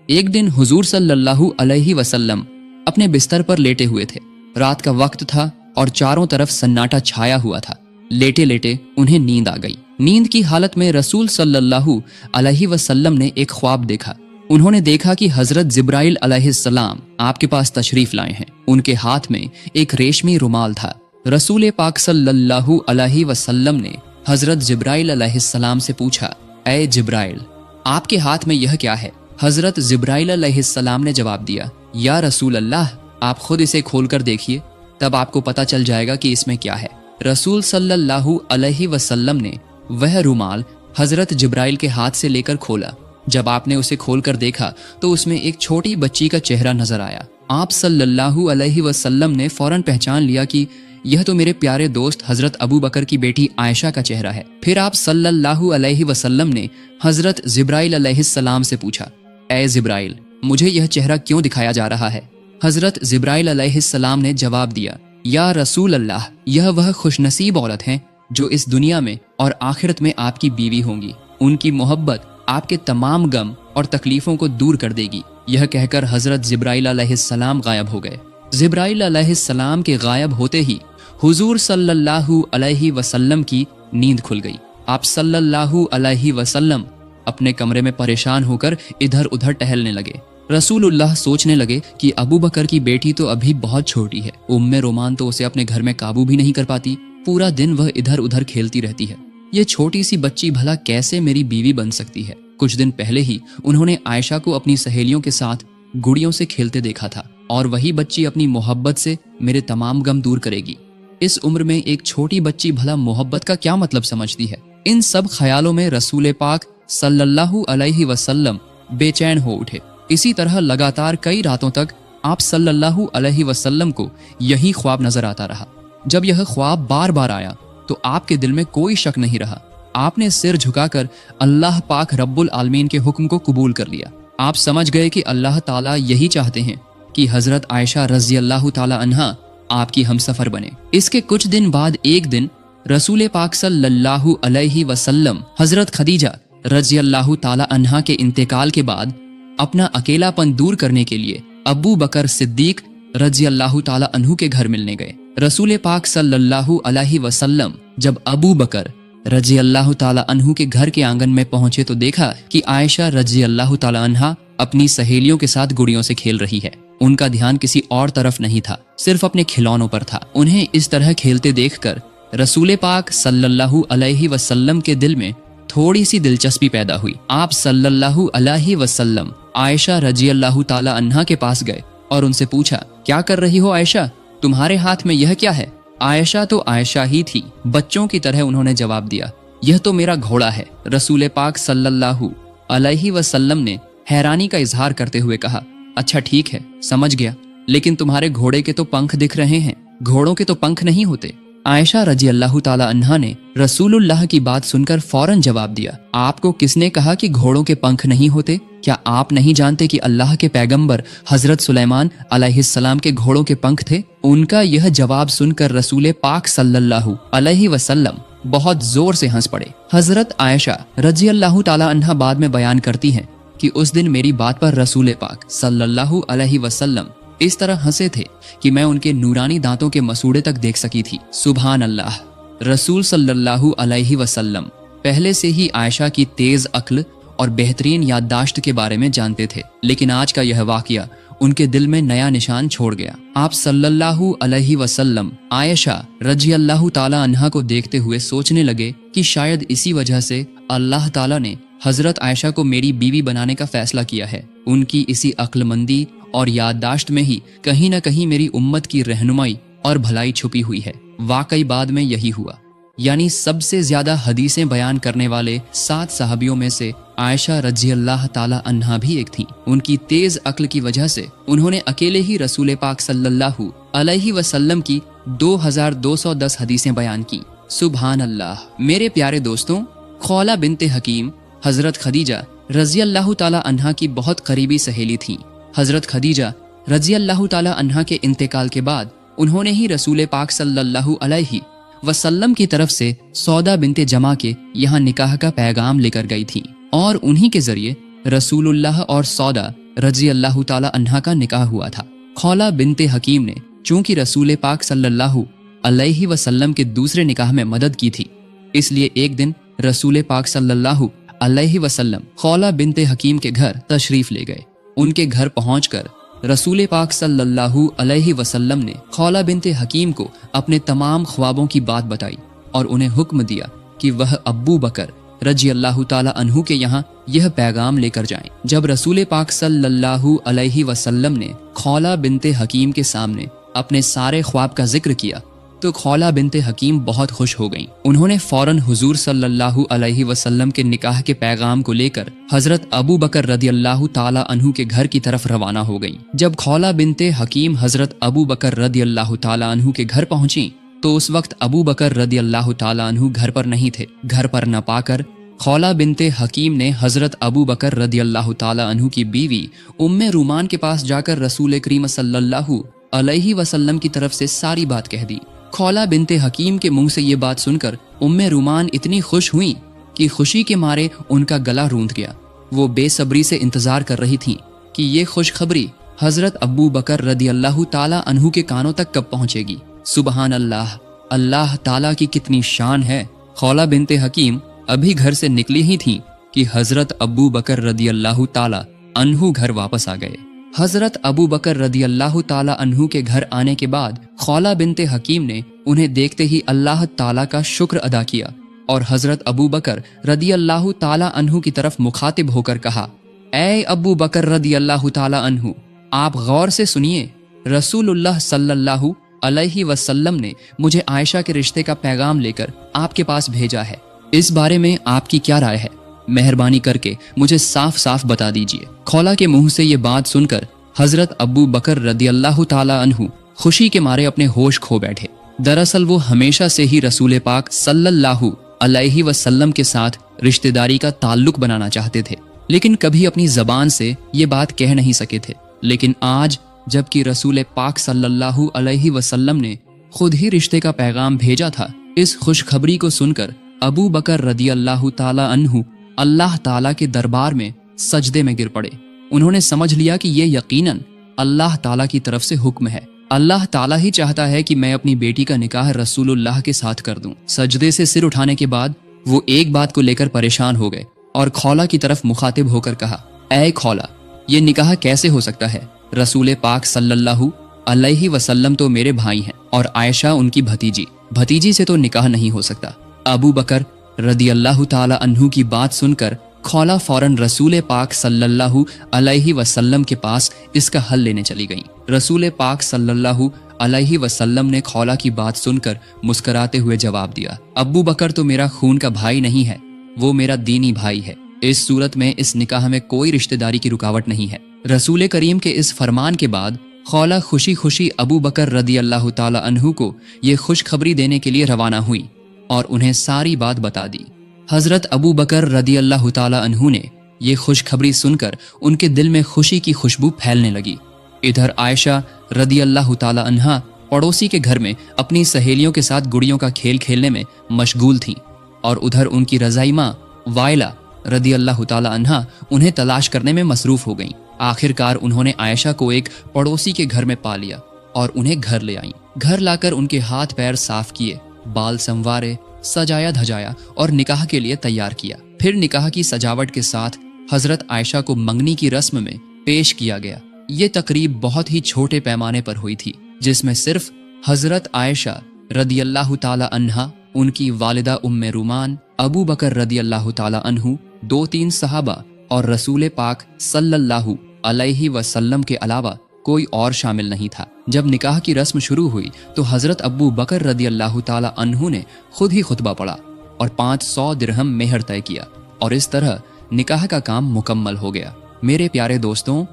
एक दिन हुजूर सल्लल्लाहु अलैहि वसल्लम अपने बिस्तर पर लेटे हुए थे। रात का वक्त था और चारों तरफ सन्नाटा छाया हुआ था। लेटे लेटे उन्हें नींद आ गई। नींद की हालत में रसूल सल्लल्लाहु अलैहि वसल्लम ने एक ख्वाब देखा। उन्होंने देखा कि हजरत जिब्राइल अलैहिस्सलाम आपके पास तशरीफ लाए हैं। उनके हाथ में एक रेशमी रुमाल था। रसूल पाक सल्लल्लाहु अलैहि वसल्लम ने हजरत जिब्राइल अलैहिस्सलाम से पूछा, ऐ जिब्राइल, आपके हाथ में यह क्या है? हजरत जिब्राइल अलैहिस्सलाम ने जवाब दिया, या रसूल अल्लाह, आप खुद इसे खोलकर देखिए, तब आपको पता चल जाएगा कि इसमें क्या है। रसूल सल्लल्लाहु अलैहि वसल्लम ने वह रुमाल हजरत जिब्राइल के हाथ से लेकर खोला। जब आपने उसे खोलकर देखा तो उसमें एक छोटी बच्ची का चेहरा नजर आया। आप सल्लल्लाहु अलैहि वसल्लम ने फौरन पहचान लिया कि यह तो मेरे प्यारे दोस्त हजरत अबू बकर की बेटी आयशा का चेहरा है। फिर आप सल्लल्लाहु अलैहि वसल्लम ने हजरत जिब्राइल अलैहिस्सलाम से पूछा, ऐ जिब्राइल, मुझे यह चेहरा क्यों दिखाया जा रहा है? हजरत जिब्राइल अलैहिस्सलाम ने जवाब दिया, या रसूल अल्लाह, यह वह खुशनसीब औरत हैं जो इस दुनिया में और आखिरत में आपकी बीवी होंगी। उनकी मोहब्बत आपके तमाम गम और तकलीफों को दूर कर देगी। यह कहकर हजरत जिब्राइल अलैहिस्सलाम गायब हो गए। जिब्राइल अलैहिस्सलाम के गायब होते ही हुजूर सल्लल्लाहु अलैहि वसल्लम की नींद खुल गई। आप सल्लल्लाहु अलैहि वसल्लम अपने कमरे में परेशान होकर इधर उधर टहलने लगे। रसूलुल्लाह सोचने लगे कि अबू बकर की बेटी तो अभी बहुत छोटी है। उम्मे रोमान तो उसे अपने घर में काबू भी नहीं कर पाती। पूरा दिन वह इधर उधर खेलती रहती है। ये छोटी सी बच्ची भला कैसे मेरी बीवी बन सकती है? कुछ दिन पहले ही उन्होंने आयशा को अपनी सहेलियों के साथ गुड़ियों से खेलते देखा था और वही बच्ची अपनी मोहब्बत से मेरे तमाम गम दूर करेगी। इस उम्र में एक छोटी बच्ची भला मोहब्बत का क्या मतलब समझती है? इन सब ख्यालों में रसूल पाक सल्लल्लाहु अलैहि वसल्लम बेचैन हो उठे। इसी तरह लगातार कई रातों तक आप सल्लल्लाहु अलैहि वसल्लम को यही ख्वाब नजर आता रहा। जब यह ख्वाब बार बार आया तो आपके दिल में कोई शक नहीं रहा। आपने सिर झुकाकर अल्लाह पाक रब्बुल आलमीन के हुक्म को कबूल कर लिया। आप समझ गए कि अल्लाह ताला यही चाहते हैं कि हजरत आयशा रज़ी अल्लाह ताला अन्हा आपकी हमसफर बने। इसके कुछ दिन बाद एक दिन रसूल पाक सल्लल्लाहु अलैहि वसल्लम हजरत खदीजा रज़ी अल्लाह ताला अन्हा के इंतकाल के बाद अपना अकेलापन दूर करने के लिए अबू बकर सिद्दीक रज़ी अल्लाह ताला अन्हु के घर मिलने गए। रसूल पाक सल्लल्लाहु अलैहि वसल्लम जब अबू बकर रज़ी अल्लाह ताला अन्हु के घर के आंगन में पहुंचे तो देखा कि आयशा रज़ी अल्लाह ताला अन्हा अपनी सहेलियों के साथ गुड़ियों से खेल रही है। उनका ध्यान किसी और तरफ नहीं था, सिर्फ अपने खिलौनों पर था। उन्हें इस तरह खेलते देखकर रसूल पाक सल्लल्लाहु अलैहि वसल्लम के दिल में थोड़ी सी दिलचस्पी पैदा हुई। आप सल्लल्लाहु अलैहि वसल्लम आयशा रज़ी अल्लाह ताला अन्हा के पास गए और उनसे पूछा, क्या कर रही हो आयशा? तुम्हारे हाथ में यह क्या है? आयशा तो आयशा ही थी। बच्चों की तरह उन्होंने जवाब दिया, यह तो मेरा घोड़ा है। रसूल पाक सल्लल्लाहु अलैहि वसल्लम ने हैरानी का इजहार करते हुए कहा, अच्छा ठीक है, समझ गया, लेकिन तुम्हारे घोड़े के तो पंख दिख रहे हैं, घोड़ों के तो पंख नहीं होते। आयशा रज़ी अल्लाह ताला अन्हा ने रसूलुल्लाह की बात सुनकर फौरन जवाब दिया, आपको किसने कहा कि घोड़ों के पंख नहीं होते? क्या आप नहीं जानते कि अल्लाह के पैगंबर हजरत सुलेमान अलैहिस्सलाम के घोड़ों के पंख थे? उनका यह जवाब सुनकर रसूल पाक सल्लल्लाहु अलैहि वसल्लम बहुत जोर से हंस पड़े। हजरत आयशा रज़ी अल्लाह ताला अन्हा बाद में बयान करती हैं कि उस दिन मेरी बात पर रसूल पाक सल्लल्लाहु अलैहि वसल्लम इस तरह हंसे थे कि मैं उनके नूरानी दांतों के मसूड़े तक देख सकी थी। सुभान अल्लाह। रसूल सल्लल्लाहु अलैहि वसल्लम पहले से ही आयशा की तेज अक्ल और बेहतरीन याददाश्त के बारे में जानते थे, लेकिन आज का यह वाकया उनके दिल में नया निशान छोड़ गया। आप सल्लल्लाहु अलैहि वसल्लम आयशा रज़ी अल्लाह ताला अन्हा को देखते हुए सोचने लगे कि शायद इसी वजह से अल्लाह ताला ने हजरत आयशा को मेरी बीवी बनाने का फैसला किया है। उनकी इसी अक्लमंदी और याददाश्त में ही कहीं न कहीं मेरी उम्मत की रहनुमाई और भलाई छुपी हुई है। वाकई बाद में यही हुआ, यानी सबसे ज्यादा हदीसें बयान करने वाले 7 सहाबियों में से आयशा रज़ी अल्लाह ताला अन्हा भी एक थी। उनकी तेज अक्ल की वजह से उन्होंने अकेले ही रसूल पाक सल्लल्लाहु अलैहि वसल्लम की 2210 हदीसें बयान की। सुभान अल्लाह। मेरे प्यारे दोस्तों, खौला बिनते हकीम हजरत खदीजा रज़ी अल्लाह ताला अन्हा की बहुत करीबी सहेली थी। हजरत खदीजा रज़ी अल्लाह ताला अन्हा के इंतकाल के बाद उन्होंने ही रसूल पाक सल्लल्लाहु अलैहि वसल्लम की तरफ से सौदा बिनते जमा के यहाँ निकाह का पैगाम लेकर गई थी और उन्हीं के जरिए रसूलुल्लाह और सौदा रजी अल्लाह ताला अन्हा का निकाह हुआ था। खौला बिनते हकीम ने चूंकि रसूल पाक सल्लल्लाहु अलैहि वसल्लम के दूसरे निकाह में मदद की थी, इसलिए एक दिन रसूल पाक सल्लल्लाहु अलैहि वसल्लम खौला बिनते हकीम के घर तशरीफ ले गए। उनके घर पहुंचकर रसूल पाक सल्लल्लाहु अलैहि वसल्लम ने खौला बिनते हकीम को अपने तमाम ख्वाबों की बात बताई और उन्हें हुक्म दिया कि वह अब्बू बकर रजी अल्लाह ताला अन्हु के यहाँ यह पैगाम लेकर जाएं। जब रसूल पाक सल्लल्लाहु अलैहि वसल्लम ने खौला बिनते हकीम के सामने अपने सारे ख्वाब का जिक्र किया तो खौला बिनते हकीम बहुत खुश हो गईं। उन्होंने फौरन हुजूर सल्लल्लाहु अलैहि वसल्लम के निकाह के पैगाम को लेकर हजरत अबू बकर रदी अल्लाह ताला अन्हु के घर की तरफ रवाना हो गईं। जब खौला बिनते हकीम हजरत अबू बकर रदी अल्लाह ताला अन्हु के घर पहुंची तो उस वक्त अबू बकर रदी अल्लाह ताला अन्हु घर पर नहीं थे। घर पर न पाकर खौला बिनते हकीम ने हजरत अबू बकर रदी अल्लाह ताला अन्हु की बीवी उम्मे रूमान के पास जाकर रसूल करीम सल्लल्लाहु अलैहि वसल्लम की तरफ से सारी बात कह दी। खौला बिनते हकीम के मुंह से ये बात सुनकर उम्मे रूमान इतनी खुश हुई कि खुशी के मारे उनका गला रूंध गया। वो बेसब्री से इंतजार कर रही थीं कि ये खुशखबरी हजरत अबू बकर रदी अल्लाह ताला अन्हु के कानों तक कब पहुंचेगी। सुबहान अल्लाह, अल्लाह ताला की कितनी शान है। खौला बिनते हकीम अभी घर से निकली ही थीं कि हजरत अबू बकर रदी अल्लाह ताला अन्हु घर वापस आ गए। हजरत अबू बकर रदी अल्लाह ताला अन्हु के घर आने के बाद खौला बिनते हकीम ने उन्हें देखते ही अल्लाह ताला का शुक्र अदा किया और हजरत अबू बकर रदी अल्लाह ताला अन्हु की तरफ मुखातिब होकर कहा, ऐ अबू बकर रदी अल्लाह ताला अन्हु, आप गौर से सुनिए। रसूलुल्लाह सल्लल्लाहु अलैहि वसल्लम ने मुझे आयशा के रिश्ते का पैगाम लेकर आपके पास भेजा है। इस बारे में आपकी क्या राय है? मेहरबानी करके मुझे साफ साफ बता दीजिए। खौला के मुंह से ये बात सुनकर हजरत अबू बकर रदी अल्लाह ताला अन्हु खुशी के मारे अपने होश खो बैठे। दरअसल वो हमेशा से ही रसूल पाक सल्लल्लाहु अलैहि वसल्लम के साथ रिश्तेदारी का ताल्लुक बनाना चाहते थे, लेकिन कभी अपनी जबान से ये बात कह नहीं सके थे। लेकिन आज जबकि रसूल पाक सल्लल्लाहु अलैहि वसल्लम ने खुद ही रिश्ते का पैगाम भेजा था, इस खुशखबरी को सुनकर अबू बकर रदी अल्लाह ताला अन्हु अल्लाह ताला के दरबार में सजदे में गिर पड़े। उन्होंने समझ लिया कि ये यकीनन अल्लाह ताला की तरफ से हुक्म है। अल्लाह ताला ही चाहता है कि मैं अपनी बेटी का निकाह रसूलुल्लाह के साथ कर दूं। सजदे से सिर उठाने के बाद वो एक बात को लेकर परेशान हो गए और खौला की तरफ मुखातिब होकर कहा, ऐ खौला, ये निकाह कैसे हो सकता है? रसूल पाक सल्लल्लाहु अलैहि वसल्लम तो मेरे भाई हैं और आयशा उनकी भतीजी से तो निकाह नहीं हो सकता। अबू बकर रदी अल्लाह ताला अन्हु की बात सुनकर खौला फौरन रसूल पाक सल्लल्लाहु अलैहि वसल्लम के पास इसका हल लेने चली गईं। रसूल पाक सल्लल्लाहु अलैहि वसल्लम ने खौला की बात सुनकर मुस्कुराते हुए जवाब दिया, अबू बकर तो मेरा खून का भाई नहीं है, वो मेरा दीनी भाई है। इस सूरत में इस निकाह में कोई रिश्तेदारी की रुकावट नहीं है। रसूल करीम के इस फरमान के बाद खौला खुशी खुशी अबू बकर रदी अल्लाह ताला अन्हु को ये खुशखबरी देने के लिए रवाना हुई और उन्हें सारी बात बता दी। हजरत अबू बकर रदी अल्लाह ताला अन्हु ने ये खुशखबरी सुनकर उनके दिल में खुशी की खुशबू फैलने लगी। इधर आयशा रदी अल्लाह ताला अन्हा पड़ोसी के घर में अपनी सहेलियों के साथ गुड़ियों का खेल खेलने में मशगूल थीं और उधर उनकी रज़ाई माँ वाइला रदी अल्लाह ताला अन्हा उन्हें तलाश करने में मसरूफ हो गईं। आखिरकार उन्होंने आयशा को एक पड़ोसी के घर में पा लिया और उन्हें घर ले आईं। घर लाकर उनके हाथ पैर साफ किए, बाल संवारे, सजाया धजाया और निकाह के लिए तैयार किया। फिर निकाह की सजावट के साथ हजरत आयशा को मंगनी की रस्म में पेश किया गया। ये तकरीब बहुत ही छोटे पैमाने पर हुई थी, जिसमें सिर्फ हजरत आयशा रदी अल्लाह ताला अन्हा, उनकी वालिदा उम्मे रूमान, अबू बकर रदी अल्लाह ताला अन्हु, 2-3 सहाबा और रसूल पाक सल्लल्लाहु अलैहि वसल्लम के अलावा कोई और शामिल नहीं था। जब निकाह की रस्म शुरू हुई तो हजरत अबू बकर रदी अल्लाह ताला अन्हु ने खुद ही खुतबा पढ़ा और 500 दिरहम मेहर तय किया और इस तरह निकाह का काम मुकम्मल हो गया। मेरे प्यारे दोस्तों,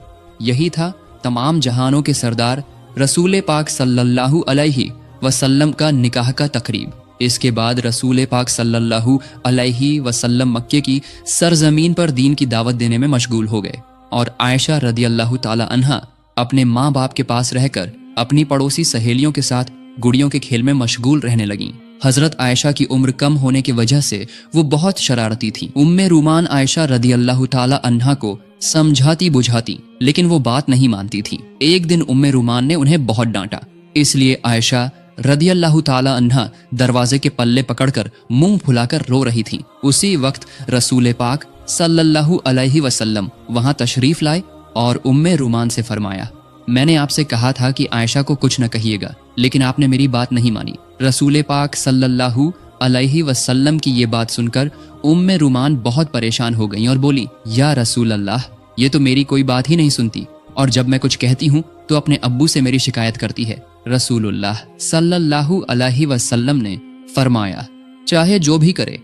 यही था तमाम जहानों के सरदार रसूल पाक सल्लल्लाहु अलैहि वसल्लम का निकाह का तकरीब। इसके बाद रसूल पाक सल्लल्लाहु अलैहि वसल्लम मक्के की सरजमीन पर दीन की दावत देने में मशगूल हो गए और आयशा रदी अल्लाह ताला अन्हा अपने माँ बाप के पास रहकर अपनी पड़ोसी सहेलियों के साथ गुड़ियों के खेल में मशगूल रहने लगीं। हजरत आयशा की उम्र कम होने की वजह से वो बहुत शरारती थी। उम्मे रूमान आयशा रदी अल्लाह ताला अन्हा को समझाती बुझाती, लेकिन वो बात नहीं मानती थी। एक दिन उम्मे रूमान ने उन्हें बहुत डांटा, इसलिए आयशा रदी अल्लाह ताला अन्हा दरवाजे के पल्ले पकड़कर मुंह फुलाकर रो रही थी। उसी वक्त रसूल पाक सल्लल्लाहु अलैहि वसल्लम वहां तशरीफ लाए और उम्मे रूमान से फरमाया, मैंने आपसे कहा था कि आयशा को कुछ न कहिएगा, लेकिन आपने मेरी बात नहीं मानी। रसूल पाक सल्लल्लाहु अलैहि वसल्लम की ये बात सुनकर उम्मे रूमान बहुत परेशान हो गई और बोली, या रसूल अल्लाह, ये तो मेरी कोई बात ही नहीं सुनती, और जब मैं कुछ कहती हूँ तो अपने अब्बू से मेरी शिकायत करती है। रसूलुल्लाह सल्लल्लाहु अलैहि वसल्लम ने फरमाया, चाहे जो भी करे,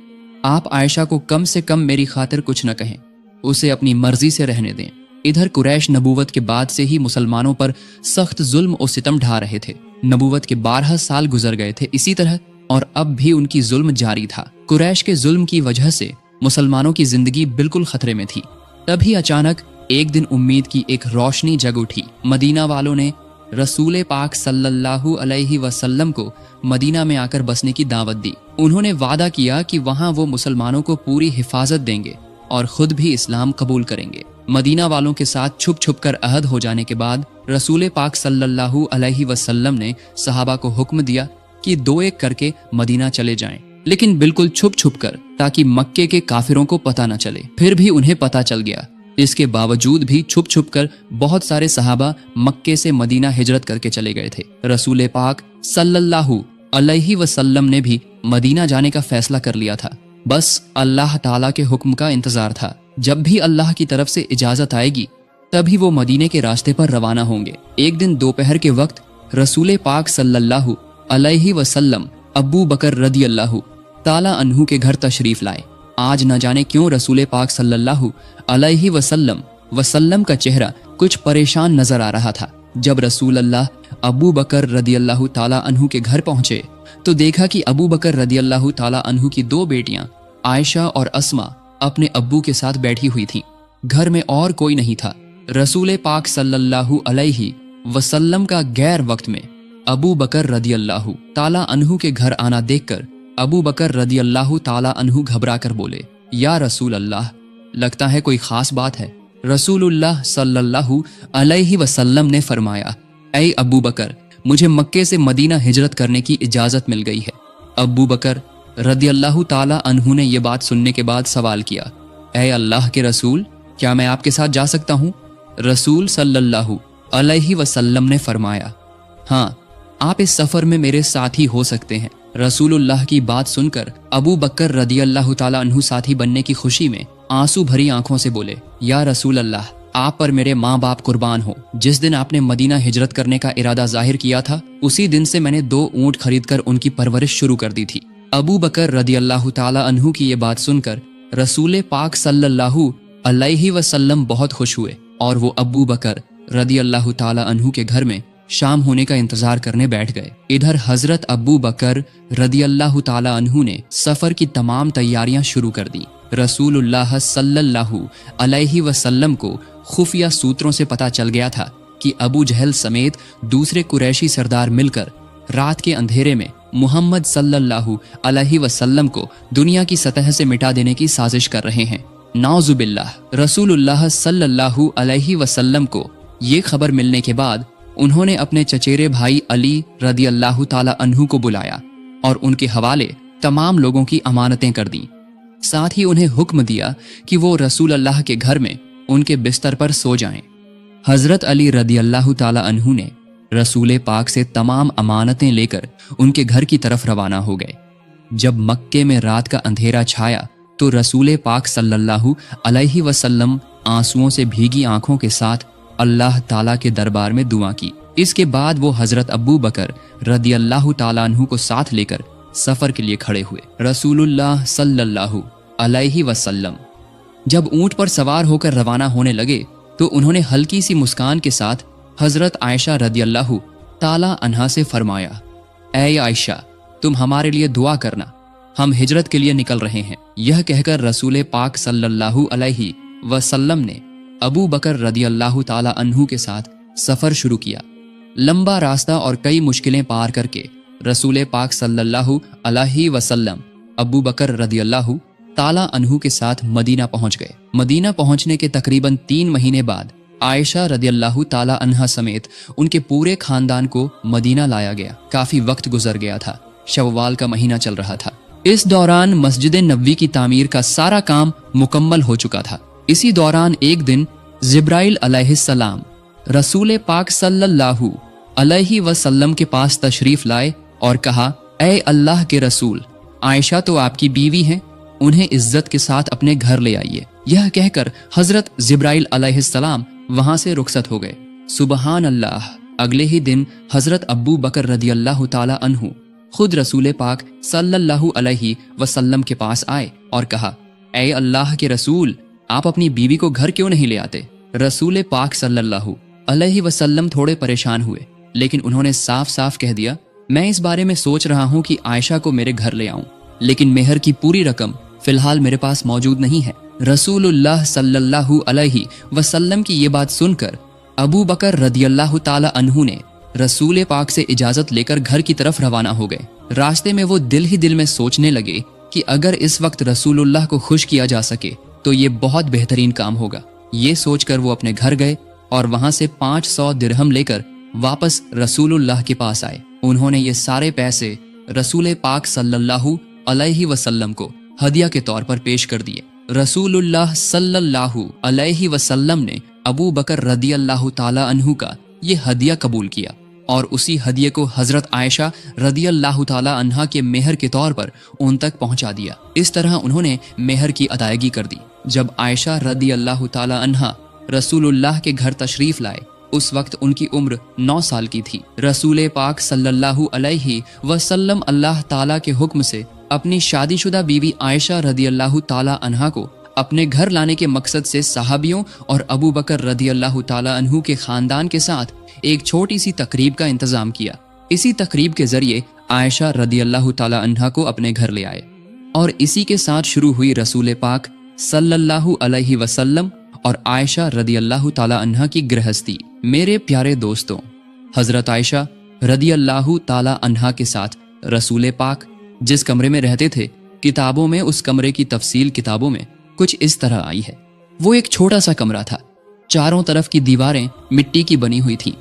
आप आयशा को कम से कम मेरी खातिर कुछ न कहें, उसे अपनी मर्जी से रहने दें। इधर कुरैश नबूवत के बाद से ही मुसलमानों पर सख्त जुल्म और सितम ढा रहे थे। नबूवत के 12 साल गुजर गए थे इसी तरह, और अब भी उनकी जुल्म जारी था। कुरैश के जुल्म की वजह से मुसलमानों की जिंदगी बिल्कुल खतरे में थी। तभी अचानक एक दिन उम्मीद की एक रोशनी जग उठी। मदीना वालों ने रसूल पाक सल्लल्लाहु अलैहि वसल्लम को मदीना में आकर बसने की दावत दी। उन्होंने वादा किया कि वहां वो मुसलमानों को पूरी हिफाजत देंगे और खुद भी इस्लाम कबूल करेंगे। मदीना वालों के साथ छुप छुप कर अहद हो जाने के बाद रसूल पाक सल्लल्लाहु अलैहि वसल्लम ने सहाबा को हुक्म दिया कि 2-1 करके मदीना चले जाएं, लेकिन बिल्कुल छुप छुप कर, ताकि मक्के के काफिरों को पता न चले। फिर भी उन्हें पता चल गया। इसके बावजूद भी छुप छुप कर बहुत सारे सहाबा मक्के से मदीना हिजरत करके चले गए थे। रसूल पाक सल्लल्लाहु अलैहि वसल्लम ने भी मदीना जाने का फैसला कर लिया था। बस अल्लाह ताला के हुक्म का इंतजार था। जब भी अल्लाह की तरफ से इजाजत आएगी तभी वो मदीने के रास्ते पर रवाना होंगे। एक दिन दोपहर के वक्त रसूल पाक सल्लल्लाहु अलैहि वसल्लम अबू बकर रदी अल्लाह ताला अन्हु के घर तशरीफ लाए। आज न जाने क्यों रसूल पाक सल्लल्लाहु अलैहि वसल्लम का चेहरा कुछ परेशान नजर आ रहा था। जब रसूल अल्लाह अबू बकर रदी अल्लाह ताला अन्हु के घर पहुंचे तो देखा कि अबू बकर रदी अल्लाह ताला अन्हु की 2 बेटियां आयशा और अस्मा अपने अब्बू के साथ बैठी हुई थीं। घर में और कोई नहीं था। रसूल पाक सल्लल्लाहु अलैहि वसल्लम का गैर वक्त में अबू बकर रदी अल्लाह ताला अन्हु के घर आना देखकर अबू बकर रदी अल्लाह ताला अन्हु घबरा कर बोले, या रसूल अल्लाह, लगता है कोई खास बात है। रसूलुल्लाह सल्लल्लाहु अलैहि वसल्लम ने फरमाया, ऐ अबू बकर, मुझे मक्के से मदीना हिजरत करने की इजाजत मिल गई है। अबू बकर रदी अल्लाह ताला अन्हु ने यह बात सुनने के बाद सवाल किया, ऐ अल्लाह के रसूल, क्या मैं आपके साथ जा सकता हूँ? रसूल सल्लल्लाहु अलैहि वसल्लम ने फरमाया, हाँ, आप इस सफर में मेरे साथी हो सकते हैं। रसूलुल्लाह की बात सुनकर अबू बकर रदी अल्लाह ताला अन्हु साथी बनने की खुशी में आंसू भरी आंखों से बोले, या रसूल अल्लाह, आप पर मेरे माँ बाप कुर्बान हो। जिस दिन आपने मदीना हिजरत करने का इरादा जाहिर किया था, उसी दिन से मैंने 2 ऊंट खरीदकर उनकी परवरिश शुरू कर दी थी। अबू बकर रदी अल्लाह ताला अन्हु की ये बात सुनकर रसूल पाक सल्लल्लाहु अलैहि वसल्लम बहुत खुश हुए और वो अबू बकर रदी अल्लाह ताला अन्हु के घर में शाम होने का इंतजार करने बैठ गए। इधर हजरत अबू बकर रदी अल्लाह ताला अन्हु ने सफर की तमाम तैयारियां शुरू कर दी। रसूलुल्लाह सल्लल्लाहु अलैहि वसल्लम को खुफिया सूत्रों से पता चल गया था कि अबू जहल समेत दूसरे कुरैशी सरदार मिलकर रात के अंधेरे में मुहम्मद सल्लल्लाहु अलैहि वसल्लम को दुनिया की सतह से मिटा देने की साजिश कर रहे हैं। नाउजुबिल्लाह। रसूलुल्लाह सल्लल्लाहु अलैहि वसल्लम को ये खबर मिलने के बाद उन्होंने अपने चचेरे भाई अली रदी अल्लाह ताला अन्हु को बुलाया और उनके हवाले तमाम लोगों की अमानतें कर दी। साथ ही उन्हें हुक्म दिया कि वो रसूल अल्लाह के घर में उनके बिस्तर पर सो जाएं। हजरत अली रदी अल्लाह ताला अन्हु ने रसूल पाक से तमाम अमानतें लेकर उनके घर की तरफ रवाना हो गए। जब मक्के में रात का अंधेरा छाया तो रसूल पाक सल्लल्लाहु अलैहि वसल्लम आंसुओं से भीगी आंखों के साथ अल्लाह ताला के दरबार में दुआ की। इसके बाद वो हजरत अबू बकर रदी अल्लाह ताला अन्हु को साथ लेकर सफर के लिए खड़े हुए। रसूलुल्लाह सल्लल्लाहु अलैहि वसल्लम जब ऊंट पर सवार होकर रवाना होने लगे तो उन्होंने हल्की सी मुस्कान के साथ हजरत आयशा रदी अल्लाह ताला अन्हा से फरमाया, ऐ आयशा, तुम हमारे लिए दुआ करना, हम हिजरत के लिए निकल रहे हैं। यह कहकर रसूल पाक सल्लल्लाहु अलैहि वसल्लम ने अबू बकर रदी अल्लाह ताला अन्हु के साथ सफर शुरू किया। लंबा रास्ता और कई मुश्किलें पार करके रसूल पाक सल्लल्लाहु अलैहि वसल्लम अबू बकर रदियल्लाहु ताला अन्हु के साथ मदीना पहुंच गए। मदीना पहुंचने के तकरीबन 3 महीने बाद आयशा रदियल्लाहु ताला अन्हा समेत उनके पूरे खानदान को मदीना लाया गया। काफी वक्त गुजर गया था, शव्वाल का महीना चल रहा था। इस दौरान मस्जिद नबवी की तामीर का सारा काम मुकम्मल हो चुका था। इसी दौरान एक दिन जिब्राइल अलैहिस्सलाम रसूल पाक सल्लल्लाहु अलैहि वसल्लम के पास तशरीफ लाए और कहा, ऐ अल्लाह के रसूल, आयशा तो आपकी बीवी हैं, उन्हें इज्जत के साथ अपने घर ले आइए। यह कहकर हजरत जिब्राइल अलैहिस्सलाम वहां से रुखसत हो गए। सुबहान अल्लाह। अगले ही दिन हजरत अबू बकर रदियल्लाहु ताला अन्हु खुद रसूल पाक सल्लल्लाहु अलैहि वसल्लम के पास आए और कहा, ऐ अल्लाह के रसूल, आप अपनी बीवी को घर क्यों नहीं ले आते? रसूल पाक सल्लल्लाहु अलैहि वसल्लम थोड़े परेशान हुए, लेकिन उन्होंने साफ साफ कह दिया, मैं इस बारे में सोच रहा हूँ कि आयशा को मेरे घर ले आऊं, लेकिन मेहर की पूरी रकम फिलहाल मेरे पास मौजूद नहीं है। रसूलुल्लाह सल्लल्लाहु अलैहि वसल्लम की ये बात सुनकर अबू बकर रदियल्लाहु ताला अन्हु ने रसूल पाक से इजाजत लेकर घर की तरफ रवाना हो गए। रास्ते में वो दिल ही दिल में सोचने लगे कि अगर इस वक्त रसूलुल्लाह को खुश किया जा सके तो ये बहुत बेहतरीन काम होगा। ये सोचकर वो अपने घर गए और वहां से 500 दिरहम लेकर वापस रसूलुल्लाह के पास आए। उन्होंने ये सारे पैसे रसूल पाक सल्लल्लाहु अलैहि वसल्लम को हदिया के तौर पर पेश कर दिए। रसूलुल्लाह सल्लल्लाहु अलैहि वसल्लम ने अबू बकर रदियल्लाहु ताला अन्हु का ये हदिया कबूल किया और उसी हदिये को हजरत आयशा रदियल्लाहु ताला अन्हा के मेहर के तौर पर उन तक पहुंचा दिया। इस तरह उन्होंने मेहर की अदायगी कर दी। जब आयशा रदियल्लाहु ताला अन्हा रसूलुल्लाह के घर तशरीफ लाए, उस वक्त उनकी उम्र 9 साल की थी। रसूल पाक सल्लल्लाहु अलैहि वसल्लम अल्लाह ताला के हुक्म से अपनी शादीशुदा बीवी आयशा रदियल्लाहु ताला अन्हा को अपने घर लाने के मकसद से सहाबियों और अबू बकर रदियल्लाहु ताला अन्हु के खानदान के साथ एक छोटी सी तकरीब का इंतजाम किया। इसी तकरीब के जरिए आयशा रदियल्लाहु ताला अन्हा को अपने घर ले आए और इसी के साथ शुरू हुई रसूल पाक सल्लल्लाहु अलैहि वसल्लम और आयशा रदियल्लाहु ताला अन्हा की गृहस्थी। मेरे प्यारे दोस्तों, हजरत आयशा रदियल्लाहु ताला अन्हा के साथ रसूल पाक जिस कमरे में रहते थे, किताबों में उस कमरे की तफसील किताबों में कुछ इस तरह आई है। वो एक छोटा सा कमरा था। चारों तरफ की दीवारें मिट्टी की बनी हुई थीं।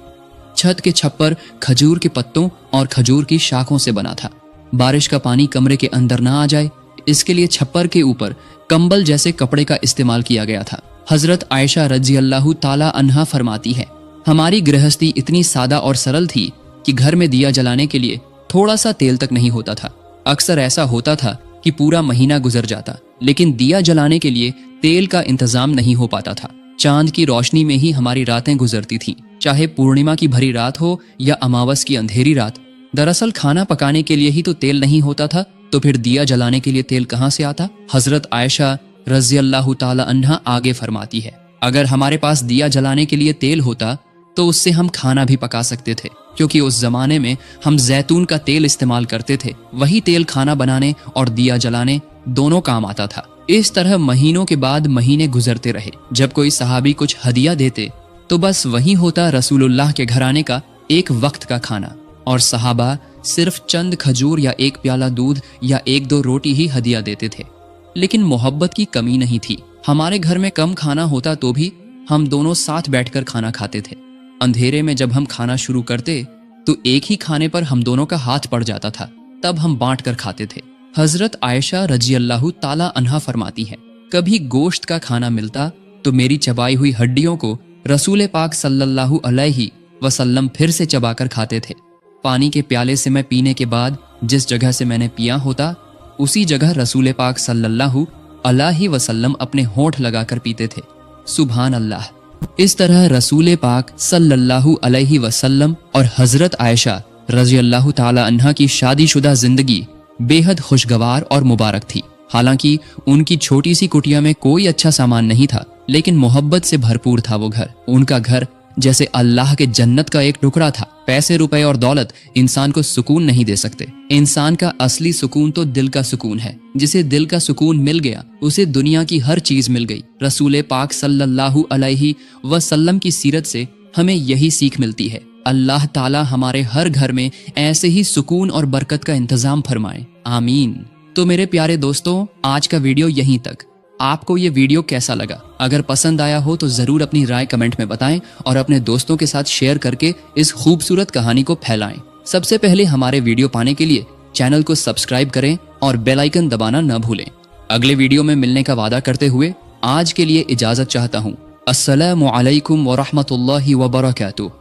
छत के छप्पर खजूर के पत्तों और खजूर की शाखों से बना था। बारिश का पानी कमरे के अंदर ना आ जाए, इसके लिए छप्पर के ऊपर कंबल जैसे कपड़े का इस्तेमाल किया गया था। हजरत आयशा रज़ियल्लाहु ताला अन्हा फरमाती है, हमारी गृहस्थी इतनी सादा और सरल थी कि घर में दिया जलाने के लिए थोड़ा सा तेल तक नहीं होता था। अक्सर ऐसा होता था कि पूरा महीना गुजर जाता, लेकिन दिया जलाने के लिए तेल का इंतजाम नहीं हो पाता था। चांद की रोशनी में ही हमारी रातें गुजरती थीं, चाहे पूर्णिमा की भरी रात हो या अमावस की अंधेरी रात। दरअसल खाना पकाने के लिए ही तो तेल नहीं होता था, तो फिर दिया जलाने के लिए तेल कहाँ से आता? हजरत आयशा रज़ियल्लाहु ताला अन्हा आगे फरमाती है, अगर हमारे पास दिया जलाने के लिए तेल होता तो उससे हम खाना भी पका सकते थे, क्योंकि उस जमाने में हम जैतून का तेल इस्तेमाल करते थे। वही तेल खाना बनाने और दिया जलाने दोनों काम आता था। इस तरह महीनों के बाद महीने गुजरते रहे। जब कोई सहाबी कुछ हदिया देते तो बस वही होता रसूलुल्लाह के घराने का एक वक्त का खाना, और सहाबा सिर्फ चंद खजूर या एक प्याला दूध या 1-2 रोटी ही हदिया देते थे। लेकिन मोहब्बत की कमी नहीं थी। हमारे घर में कम खाना होता तो भी हम दोनों साथ बैठकर खाना खाते थे। अंधेरे में जब हम खाना शुरू करते तो एक ही खाने पर हम दोनों का हाथ पड़ जाता था, तब हम बांट कर खाते थे। हजरत आयशा रज़ियल्लाहु ताला अन्हा फरमाती है, कभी गोश्त का खाना मिलता तो मेरी चबाई हुई हड्डियों को रसूल पाक सल्लल्लाहु अलैहि वसल्लम फिर से चबाकर खाते थे। पानी के प्याले से मैं पीने के बाद जिस जगह से मैंने पिया होता, उसी जगह रसूल पाक सल्लल्लाहु अलैहि वसल्लम अपने होंठ लगाकर पीते थे। सुभान अल्लाह। इस तरह रसूल पाक सल्लल्लाहु अलैहि वसल्लम और हजरत आयशा रज़ियल्लाहु ताला अन्हा की शादीशुदा जिंदगी बेहद खुशगवार और मुबारक थी। हालांकि उनकी छोटी सी कुटिया में कोई अच्छा सामान नहीं था, लेकिन मोहब्बत से भरपूर था वो घर। उनका घर जैसे अल्लाह के जन्नत का एक टुकड़ा था। पैसे रुपए और दौलत इंसान को सुकून नहीं दे सकते। इंसान का असली सुकून तो दिल का सुकून है। जिसे दिल का सुकून मिल गया उसे दुनिया की हर चीज मिल गई। रसूल पाक सल्लल्लाहु अलैहि वसल्लम की सीरत से हमें यही सीख मिलती है। अल्लाह ताला हमारे हर घर में ऐसे ही सुकून और बरकत का इंतजाम फरमाए, आमीन। तो मेरे प्यारे दोस्तों, आज का वीडियो यहीं तक। आपको ये वीडियो कैसा लगा? अगर पसंद आया हो तो जरूर अपनी राय कमेंट में बताएं और अपने दोस्तों के साथ शेयर करके इस खूबसूरत कहानी को फैलाएं। सबसे पहले हमारे वीडियो पाने के लिए चैनल को सब्सक्राइब करें और बेल आइकन दबाना न भूलें। अगले वीडियो में मिलने का वादा करते हुए आज के लिए इजाजत चाहता हूँ। अस्सलामु अलैकुम व रहमतुल्लाहि व बरकातुहू।